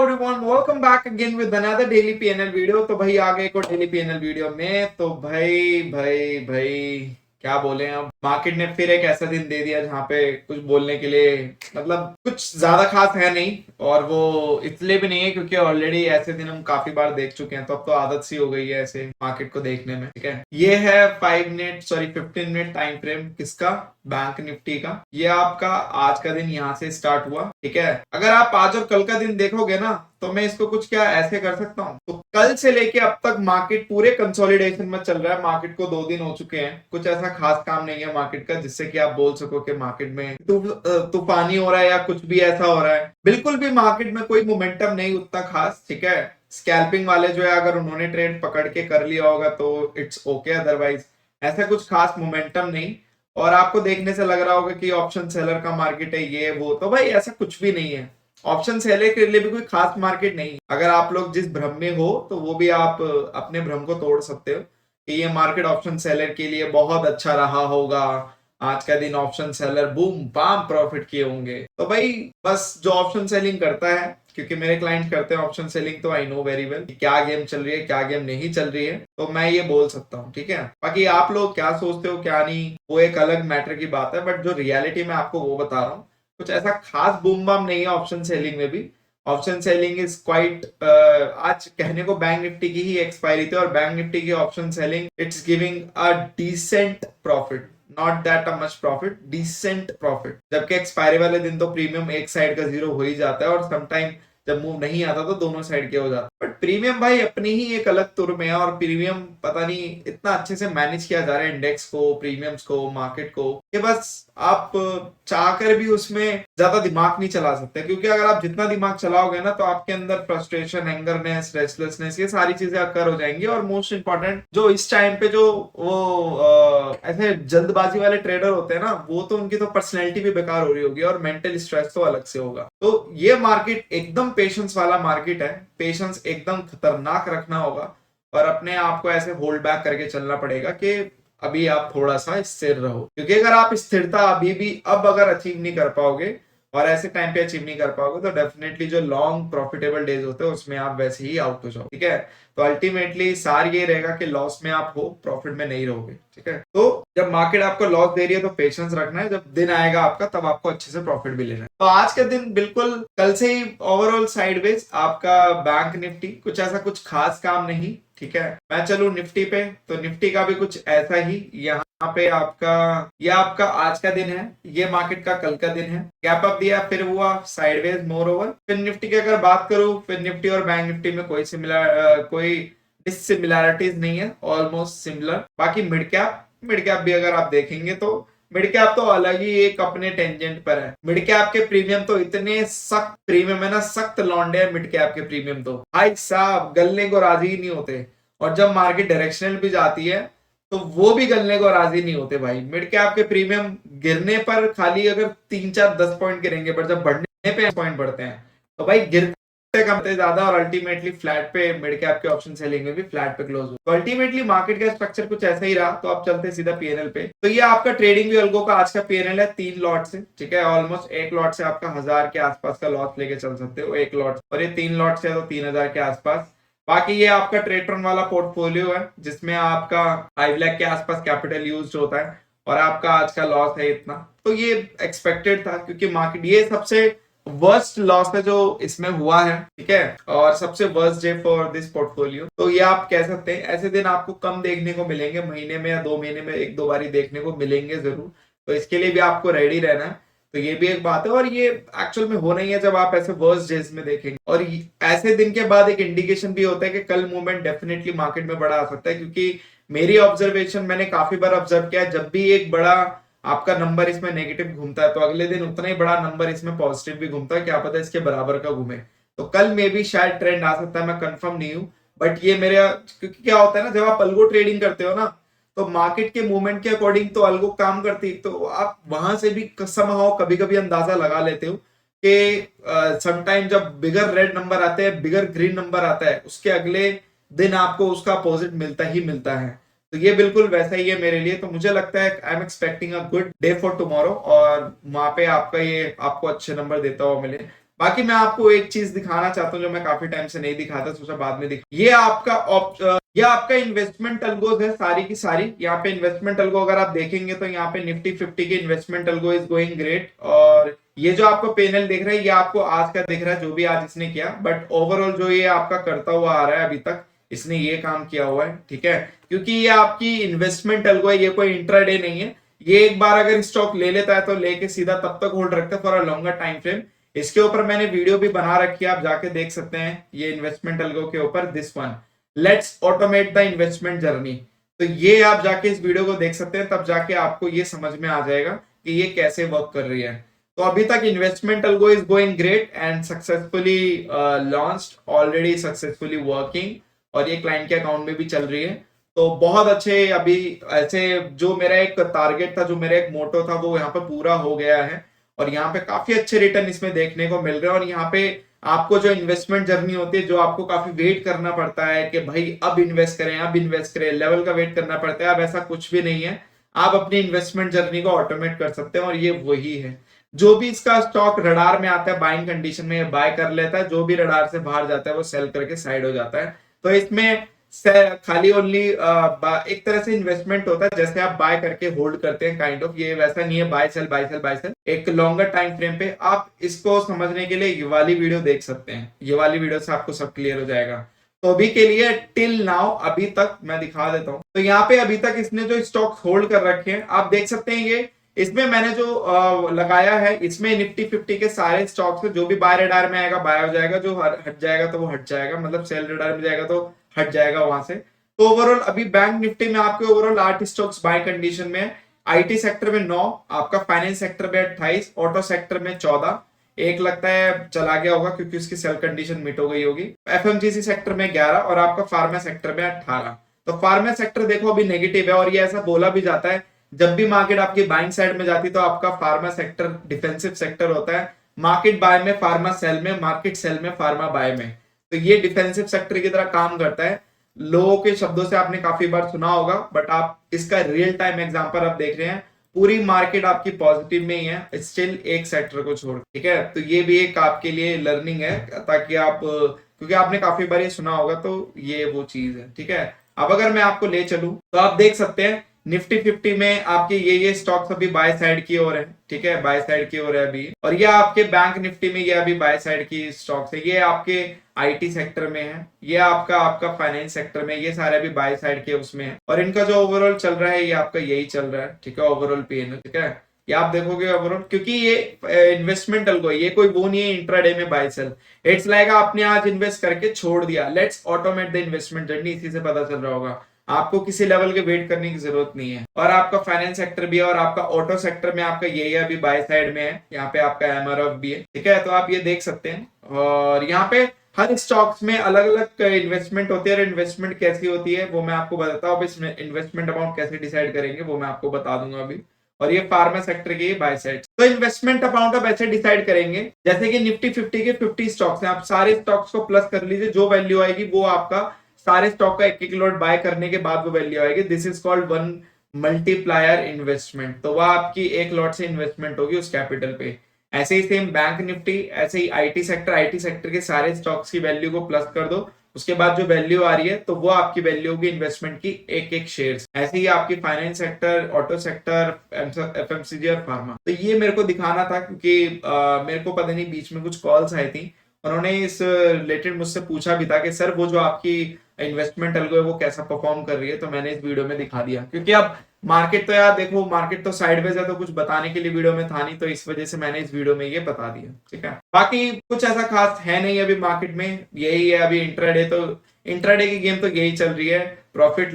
Everyone, welcome back again with another daily PNL video. तो भाई आ गए एक और डेली पीएनएल वीडियो में। तो भाई भाई भाई क्या बोले, अब मार्केट ने फिर एक ऐसा दिन दे दिया जहां पे कुछ बोलने के लिए मतलब कुछ ज्यादा खास है नहीं। और वो इसलिए भी नहीं है क्योंकि ऑलरेडी ऐसे दिन हम काफी बार देख चुके हैं, तो अब तो आदत सी हो गई है ऐसे मार्केट को देखने में। ठीक है, ये है 15 मिनट टाइम फ्रेम किसका, बैंक निफ्टी का। ये आपका आज का दिन यहाँ से स्टार्ट हुआ। ठीक है, अगर आप आज और कल का दिन देखोगे ना तो मैं इसको कुछ क्या ऐसे कर सकता हूँ। तो कल से लेके अब तक मार्केट पूरे कंसोलिडेशन में चल रहा है। मार्केट को 2 दिन हो चुके हैं, कुछ ऐसा खास काम नहीं है मार्केट का जिससे कि आप बोल सको कि मार्केट में तूफानी हो रहा है या कुछ भी ऐसा हो रहा है। बिल्कुल भी मार्केट में कोई मोमेंटम नहीं उतना खास। ठीक है, स्कैल्पिंग वाले जो है अगर उन्होंने ट्रेड पकड़ के कर लिया होगा तो इट्स ओके, अदरवाइज ऐसा कुछ खास मोमेंटम नहीं। और आपको देखने से लग रहा होगा कि ऑप्शन सेलर का मार्केट है ये वो, तो भाई ऐसा कुछ भी नहीं है। ऑप्शन सेलर के लिए भी कोई खास मार्केट नहीं है। अगर आप लोग जिस भ्रम में हो तो वो भी आप अपने भ्रम को तोड़ सकते हो कि ये मार्केट ऑप्शन सेलर के लिए बहुत अच्छा रहा होगा, आज का दिन option seller boom bam profit किए होंगे। तो भाई बस जो ऑप्शन सेलिंग करता है, क्योंकि मेरे क्लाइंट करते हैं ऑप्शन सेलिंग, तो आई नो वेरी वेल क्या गेम चल रही है क्या गेम नहीं चल रही है, तो मैं ये बोल सकता हूँ। ठीक है, बाकी आप लोग क्या सोचते हो क्या नहीं वो एक अलग मैटर की बात है, बट जो रियलिटी में आपको वो बता रहा हूँ, कुछ ऐसा खास बूम बाम नहीं है ऑप्शन सेलिंग में भी। ऑप्शन सेलिंग इज क्वाइट, आज कहने को बैंक निफ्टी की ही एक्सपायरी थी और बैंक निफ्टी की option selling it's giving a decent profit, not that a much profit, decent profit. जबकि एक्सपायरी वाले दिन तो प्रीमियम एक साइड का जीरो हो ही जाता है और समटाइम जब मूव नहीं आता तो दोनों साइड के हो जाता है। बट प्रीमियम भाई अपनी ही एक अलग तुर में है और प्रीमियम पता नहीं इतना अच्छे से मैनेज किया जा रहा है इंडेक्स को, प्रीमियम्स को, मार्केट को, कि बस आप चाहकर भी उसमें ज्यादा दिमाग नहीं चला सकते। क्योंकि अगर आप जितना दिमाग चलाओगे ना तो आपके अंदर फ्रस्ट्रेशन, एंगरनेस, रेस्टलेसनेस, ये सारी चीजें अकर हो जाएंगी। और मोस्ट इंपॉर्टेंट जो इस टाइम पे जो वो ऐसे जल्दबाजी वाले ट्रेडर होते हैं ना, वो तो उनकी तो पर्सनैलिटी भी बेकार हो रही होगी और मेंटल स्ट्रेस तो अलग से होगा। तो ये मार्केट एकदम पेशेंस वाला मार्केट है। पेशेंस एकदम खतरनाक रखना होगा और अपने आप को ऐसे होल्ड बैक करके चलना पड़ेगा कि अभी आप थोड़ा सा स्थिर रहो। क्योंकि अगर आप स्थिरता अभी भी अब अगर अचीव नहीं कर पाओगे और ऐसे टाइम पे अचीव नहीं कर पाओगे तो डेफिनेटली जो लॉन्ग प्रॉफिटेबल डेज होते हैं उसमें आप वैसे ही आउट हो जाओ। ठीक है, तो अल्टीमेटली सार ये रहेगा कि लॉस में आप हो, प्रॉफिट में नहीं रहोगे। ठीक है, तो जब मार्केट आपको लॉस दे रही है तो पेशेंस रखना है, जब दिन आएगा आपका तब आपको अच्छे से प्रॉफिट भी लेना है। तो आज का दिन बिल्कुल कल से ही ओवरऑल साइडवेज आपका बैंक निफ्टी, कुछ ऐसा कुछ खास काम नहीं। ठीक है, मैं चलूं निफ्टी पे, तो निफ्टी का भी कुछ ऐसा ही। यहाँ पे आपका ये आपका आज का दिन है, ये मार्केट का कल का दिन है। गैप अप दिया, फिर हुआ साइडवेज मोर ओवर। फिर निफ्टी की अगर बात करूं, फिर निफ्टी और बैंक निफ्टी में कोई डिसिमिलैरिटीज नहीं है, ऑलमोस्ट सिमिलर। बाकी मिड कैप भी अगर आप देखेंगे तो मिड कैप तो अलग ही एक अपने टेंजेंट पर है। मिड कैप के प्रीमियम तो इतने सख्त प्रीमियम है ना, सख्त लौंडे हैं मिड कैप के प्रीमियम, तो भाई साहब गलने को राजी ही नहीं होते। और जब मार्केट डायरेक्शनल भी जाती है तो वो भी गलने को राजी नहीं होते भाई। मिड कैप के प्रीमियम गिरने पर खाली अगर 3 4 10 पॉइंट गिरेंगे, पर जब बढ़ने पे पॉइंट बढ़ते हैं तो भाई गिरते कमते ज्यादा और अल्टीमेटली फ्लैट पे मिड कैप के ऑप्शन सेलिंग में भी फ्लैट पे क्लोज हो। तो अल्टीमेटली मार्केट का स्ट्रक्चर कुछ ऐसा ही रहा। तो आप चलते सीधा पीएनएल पे। तो ये आपका ट्रेडिंग व्यू अल्गो का आज का पीएनएल है 3 लॉट से। ठीक है, ऑलमोस्ट एक लॉट से आपका 1000 के आसपास का लॉस लेके चल सकते हो एक लॉट, और ये 3 लॉट से तो 3000 के आसपास। बाकी ये आपका ट्रेटरन वाला पोर्टफोलियो है जिसमें आपका 5 लाख के आसपास कैपिटल यूज होता है और आपका आज का लॉस है इतना। तो ये एक्सपेक्टेड था क्योंकि मार्केट ये सबसे वर्स्ट लॉस है जो इसमें हुआ है। ठीक है, और सबसे worst day for this portfolio. तो ये आप कह सकते हैं ऐसे दिन आपको कम देखने को मिलेंगे, महीने में या 2 महीने में 1 2 बार ही देखने को मिलेंगे जरूर। तो इसके लिए भी आपको रेडी रहना है। तो ये भी एक बात है और ये एक्चुअल में होना ही है जब आप ऐसे वर्स्ट डेज में देखेंगे। और ऐसे दिन के बाद एक इंडिकेशन भी होता है कि कल मूवमेंट डेफिनेटली मार्केट में बड़ा आ सकता है। क्योंकि मेरी ऑब्जर्वेशन मैंने काफी बार ऑब्जर्व किया है, जब भी एक बड़ा आपका नंबर इसमें नेगेटिव घूमता है तो अगले दिन उतना ही बड़ा नंबर इसमें पॉजिटिव भी घूमता है, क्या पता इसके बराबर का घूमे। तो कल में भी शायद ट्रेंड आ सकता है, मैं कंफर्म नहीं हूं। बट ये मेरे, क्योंकि क्या होता है ना, जब आप अल्गो ट्रेडिंग करते हो ना तो मार्केट के मूवमेंट के अकॉर्डिंग तो अल्गो काम करती, तो आप वहां से भी समहाउ कभी कभी अंदाजा लगा लेते हो कि समटाइम जब बिगर रेड नंबर आते हैं, बिगर ग्रीन नंबर आता है, उसके अगले दिन आपको उसका अपोजिट मिलता ही मिलता है। तो ये बिल्कुल वैसा ही है मेरे लिए। तो मुझे लगता है I am expecting a good day for tomorrow और वहां पे आपका ये आपको अच्छे नंबर देता हुआ मिले। बाकी मैं आपको एक चीज दिखाना चाहता हूँ जो मैं काफी टाइम से नहीं दिखाता, सोचा बाद में दिखा। ये आपका इन्वेस्टमेंट अल्गोज है सारी की सारी। यहाँ पे इन्वेस्टमेंट अल्गो अगर आप देखेंगे तो यहाँ पे निफ्टी 50 के investment algo is going great. और ये जो आपको पैनल देख रहे हैं ये आपको आज का दिख रहा है, जो भी आज इसने किया, बट ओवरऑल जो ये आपका करता हुआ आ रहा है अभी तक, इसने ये काम किया हुआ है, ठीक है। क्योंकि ये आपकी इन्वेस्टमेंट अल्गो है, ये कोई इंट्राडे नहीं है। ये एक बार अगर स्टॉक ले लेता है तो लेके सीधा तब तक होल्ड रखता है for a longer time frame. इसके ऊपर मैंने वीडियो भी बना रखी है, आप जाके देख सकते हैं ये इन्वेस्टमेंट अल्गो के ऊपर, this one, let's automate the investment journey. तो ये आप जाके इस वीडियो को देख सकते हैं, तब जाके आपको ये समझ में आ जाएगा कि ये कैसे वर्क कर रही है। तो अभी तक investment algo is going great and successfully launched, already successfully working, और ये क्लाइंट के अकाउंट में भी चल रही है। तो बहुत अच्छे, अभी ऐसे जो मेरा एक टारगेट था, जो मेरा एक मोटो था, वो यहाँ पे पूरा हो गया है। और यहाँ पे काफी अच्छे रिटर्न इसमें देखने को मिल रहे हैं। और यहाँ पे आपको जो इन्वेस्टमेंट जर्नी होती है, जो आपको काफी वेट करना पड़ता है कि भाई अब इन्वेस्ट करें, अब इन्वेस्ट करें, लेवल का वेट करना पड़ता है, अब ऐसा कुछ भी नहीं है। आप अपनी इन्वेस्टमेंट जर्नी को ऑटोमेट कर सकते हैं, और ये वही है। जो भी इसका स्टॉक रडार में आता है बाइंग कंडीशन में बाय कर लेता है, जो भी रडार से बाहर जाता है वो सेल करके साइड हो जाता है। तो इसमें खाली ओनली एक तरह से इन्वेस्टमेंट होता है, जैसे आप बाय करके होल्ड करते हैं काइंड ऑफ, ये वैसा नहीं है buy sell buy sell buy sell. एक लॉन्गर टाइम फ्रेम पे आप इसको समझने के लिए ये वाली वीडियो देख सकते हैं, ये वाली वीडियो से आपको सब क्लियर हो जाएगा। तो अभी के लिए टिल नाउ, अभी तक मैं दिखा देता हूं। तो यहाँ पे अभी तक इसने जो स्टॉक होल्ड कर रखे हैं आप देख सकते हैं, ये इसमें मैंने जो लगाया है, इसमें निफ्टी 50 के सारे स्टॉक्स है, जो भी बाय रडार में आएगा बाय हो जाएगा, जो हट जाएगा तो वो हट जाएगा, मतलब सेल रडार में जाएगा तो हट जाएगा वहां से। तो ओवरऑल अभी बैंक निफ्टी में आपके ओवरऑल 8 स्टॉक्स बाय कंडीशन में है। आईटी सेक्टर में 9, आपका फाइनेंस सेक्टर में 28, ऑटो सेक्टर में 14, एक लगता है चला गया होगा क्योंकि उसकी सेल कंडीशन मीट हो गई होगी, एफएमजीसी सेक्टर में 11, और आपका फार्मा सेक्टर में 18। तो फार्मा सेक्टर देखो अभी नेगेटिव है, और ये ऐसा बोला भी जाता है जब भी मार्केट आपकी बाइंग साइड में जाती है तो आपका फार्मा सेक्टर डिफेंसिव सेक्टर होता है। मार्केट बाय में फार्मा सेल में, मार्केट सेल में फार्मा बाय में। तो ये डिफेंसिव सेक्टर की तरह काम करता है। लोगों के शब्दों से आपने काफी बार सुना होगा, बट आप इसका रियल टाइम एग्जांपल आप देख रहे हैं। पूरी मार्केट आपकी पॉजिटिव में ही है स्टिल, एक सेक्टर को छोड़, ठीक है। तो ये भी एक आपके लिए लर्निंग है, ताकि आप, क्योंकि आपने काफी बार ये सुना होगा, तो ये वो चीज है, ठीक है। अब अगर मैं आपको ले चलूं तो आप देख सकते हैं निफ्टी 50 में आपके ये स्टॉक्स अभी बाय साइड की ओर है, ठीक है, बाय साइड की ओर है अभी। और ये आपके बैंक निफ्टी में ये अभी बाय साइड की स्टॉक्स है। ये आपके आईटी सेक्टर में है, ये आपका फाइनेंस सेक्टर में, ये सारे अभी बाय साइड के उसमें है। और इनका जो ओवरऑल चल रहा है ये आपका यही चल रहा है, ठीक है, ओवरऑल पीएनएल, ठीक है। ये आप देखोगे ओवरऑल, क्योंकि ये इन्वेस्टमेंट अल्गो, ये कोई वो नहीं है इंट्राडे में बाय सेल। इट्स लाइक आपने आज इन्वेस्ट करके छोड़ दिया, let's automate the investment journey, इसी से पता चल रहा होगा। आपको किसी लेवल के वेट करने की जरूरत नहीं है। और आपका फाइनेंस सेक्टर भी है, और आपका ऑटो सेक्टर में आपका ये अभी बाय साइड में है, यहाँ पे आपका एमआरएफ भी है, ठीक है। तो आप ये देख सकते हैं। और यहाँ पे हर स्टॉक्स में अलग अलग इन्वेस्टमेंट होती है, और इन्वेस्टमेंट कैसी होती है वो मैं आपको बताता हूँ। इसमें इन्वेस्टमेंट अमाउंट कैसे डिसाइड करेंगे वो मैं आपको बता दूंगा अभी। और ये फार्मा सेक्टर की बाय साइड। तो इन्वेस्टमेंट अमाउंट आप ऐसे डिसाइड करेंगे, जैसे कि निफ्टी 50 के 50 स्टॉक्स हैं, आप सारे स्टॉक्स को प्लस कर लीजिए, जो वैल्यू आएगी वो आपका सारे स्टॉक का एक एक लॉट बाय करने के बाद वो वैल्यू आएगी। This is called one multiplier investment. तो वह आपकी एक लॉट से इन्वेस्टमेंट होगी उस कैपिटल पे। ऐसे ही सेम बैंक निफ्टी, ऐसे ही आईटी सेक्टर के सारे स्टॉक्स की वैल्यू को प्लस कर दो, उसके बाद जो वैल्यू आ रही है तो वो आपकी वैल्यू होगी इन्वेस्टमेंट की एक एक शेयर्स। ऐसे ही आपकी finance sector, auto sector, FMCG और फार्मा। तो ये मेरे को दिखाना था क्योंकि मेरे को पता नहीं बीच में कुछ कॉल्स आई थी, उन्होंने इस रिलेटेड मुझसे पूछा भी था कि सर वो जो आपकी इन्वेस्टमेंट अल्गो है वो कैसा परफॉर्म कर रही है। तो मैंने इस वीडियो में दिखा दिया, क्योंकि अब मार्केट तो यार देखो, मार्केट तो साइडवेज है, तो कुछ बताने के लिए वीडियो में था नहीं, तो इस वजह से मैंने इस वीडियो में ये बता दिया, ठीक है। बाकी कुछ ऐसा खास है नहीं अभी मार्केट में, यही है अभी इंट्राडे। तो इंट्राडे की गेम तो यही चल रही है, प्रॉफिट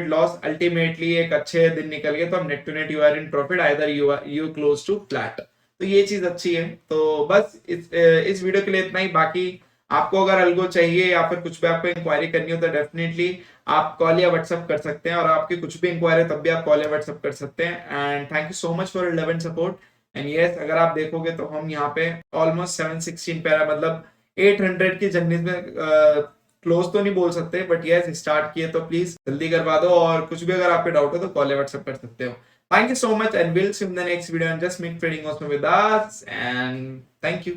लॉस। अल्टीमेटली एक अच्छे दिन निकल गए तो हम net to net you are in profit, either you close to flat. तो ये चीज अच्छी है। तो बस इस वीडियो के लिए इतना ही। बाकी आपको अगर अल्गो चाहिए या फिर कुछ भी आपको इंक्वायरी करनी हो तो डेफिनेटली आप कॉल या व्हाट्सअप कर सकते हैं, और आपकी कुछ भी इंक्वायरी तब भी आप कॉल या व्हाट्सअप कर सकते हैं। And thank you so much for 11 support. And yes, अगर आप देखोगे तो हम यहाँ पे ऑलमोस्ट 716 पे, मतलब 800 की जर्नी में क्लोज तो नहीं बोल सकते, बट यस स्टार्ट किए, तो प्लीज जल्दी करवा दो। और कुछ भी अगर आपके डाउट हो तो कॉल या व्हाट्सअप कर सकते हो। Thank you so much, and we'll see you in the next video, and just make trading awesome with us, and thank you.